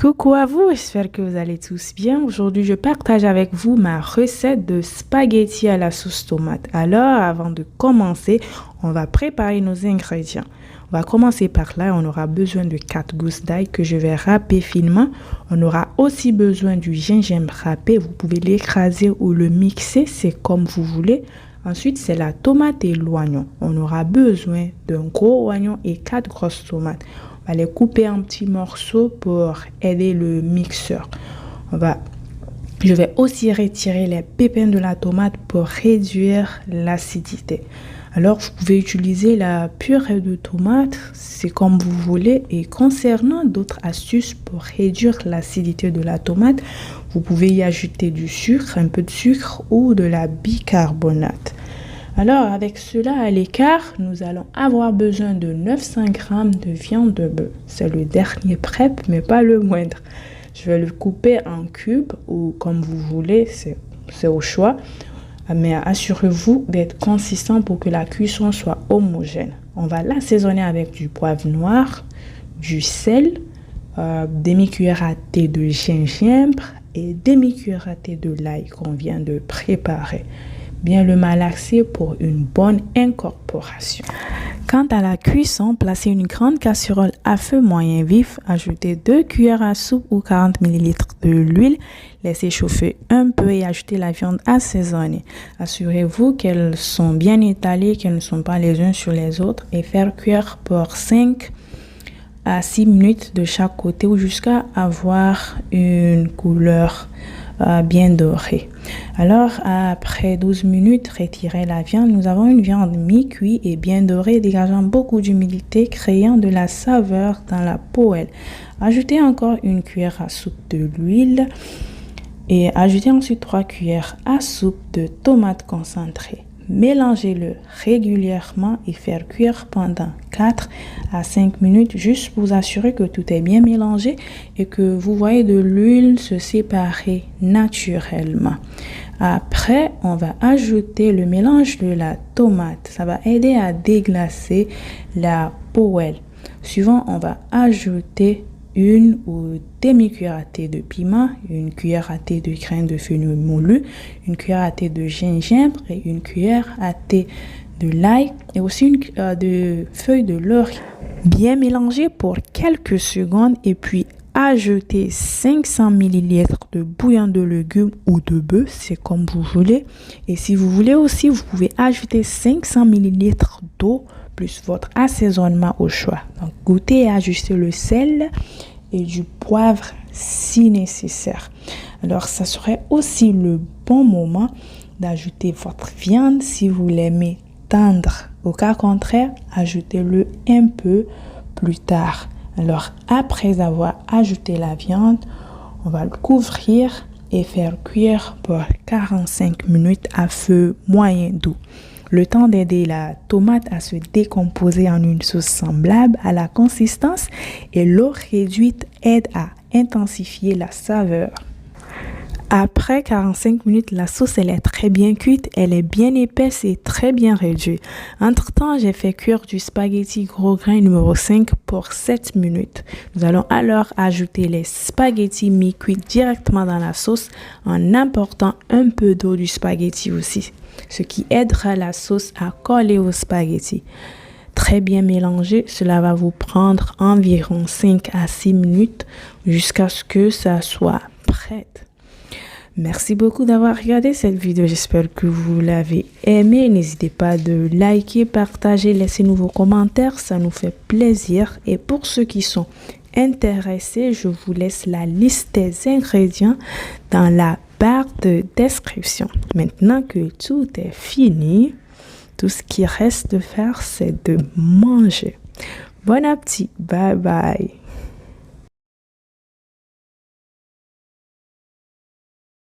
Coucou à vous, j'espère que vous allez tous bien. Aujourd'hui, je partage avec vous ma recette de spaghettis à la sauce tomate. Alors, avant de commencer, on va préparer nos ingrédients. On va commencer par là, on aura besoin de 4 gousses d'ail que je vais râper finement. On aura aussi besoin du gingembre râpé, vous pouvez l'écraser ou le mixer, c'est comme vous voulez. Ensuite, c'est la tomate et l'oignon. On aura besoin d'un gros oignon et 4 grosses tomates. On va les couper en petits morceaux pour aider le mixeur. Je vais aussi retirer les pépins de la tomate pour réduire l'acidité. Alors, vous pouvez utiliser la purée de tomate, c'est comme vous voulez. Et concernant d'autres astuces pour réduire l'acidité de la tomate, vous pouvez y ajouter du sucre, un peu de sucre ou de la bicarbonate. Alors, avec cela à l'écart, nous allons avoir besoin de 900 g de viande de bœuf. C'est le dernier prep, mais pas le moindre. Je vais le couper en cubes ou comme vous voulez, c'est au choix. Mais assurez-vous d'être consistant pour que la cuisson soit homogène. On va l'assaisonner avec du poivre noir, du sel, demi-cuillère à thé de gingembre et demi-cuillère à thé de l'ail qu'on vient de préparer. Bien le malaxer pour une bonne incorporation. Quant à la cuisson, placez une grande casserole à feu moyen vif, ajoutez 2 cuillères à soupe ou 40 ml de l'huile, laissez chauffer un peu et ajoutez la viande assaisonnée. Assurez-vous qu'elles sont bien étalées, qu'elles ne sont pas les unes sur les autres et faire cuire pour 5 à 6 minutes de chaque côté ou jusqu'à avoir une couleur bien dorée. Alors, après 12 minutes, retirez la viande. Nous avons une viande mi-cuite et bien dorée, dégageant beaucoup d'humidité, créant de la saveur dans la poêle. Ajoutez encore une cuillère à soupe de l'huile et ajoutez ensuite 3 cuillères à soupe de tomates concentrées. Mélangez-le régulièrement et faire cuire pendant 4 à 5 minutes juste pour vous assurer que tout est bien mélangé et que vous voyez de l'huile se séparer naturellement. Après, on va ajouter le mélange de la tomate. Ça va aider à déglacer la poêle. Suivant, on va ajouter une ou demi-cuillère à thé de piment, une cuillère à thé de graines de fenouil moulu, une cuillère à thé de gingembre et une cuillère à thé de l'ail et aussi une de feuilles de laurier. Bien mélanger pour quelques secondes et puis ajouter 500 ml de bouillon de légumes ou de bœuf, c'est comme vous voulez. Et si vous voulez aussi, vous pouvez ajouter 500 ml d'eau plus votre assaisonnement au choix. Donc, goûtez et ajustez le sel et du poivre si nécessaire. Alors, ça serait aussi le bon moment d'ajouter votre viande si vous l'aimez tendre. Au cas contraire, ajoutez-le un peu plus tard. Alors, après avoir ajouté la viande, on va le couvrir et faire cuire pour 45 minutes à feu moyen doux. Le temps d'aider la tomate à se décomposer en une sauce semblable à la consistance et l'eau réduite aide à intensifier la saveur. Après 45 minutes, la sauce elle est très bien cuite, elle est bien épaisse et très bien réduite. Entre-temps, j'ai fait cuire du spaghetti gros grain numéro 5 pour 7 minutes. Nous allons alors ajouter les spaghettis mi-cuits directement dans la sauce en apportant un peu d'eau du spaghetti aussi, ce qui aidera la sauce à coller au spaghetti. Très bien mélangé, cela va vous prendre environ 5 à 6 minutes jusqu'à ce que ça soit prêt. Merci beaucoup d'avoir regardé cette vidéo. J'espère que vous l'avez aimé. N'hésitez pas de liker, partager, laisser-nous vos commentaires. Ça nous fait plaisir. Et pour ceux qui sont intéressés, je vous laisse la liste des ingrédients dans la barre de description. Maintenant que tout est fini, tout ce qui reste de faire, c'est de manger. Bon appétit. Bye bye.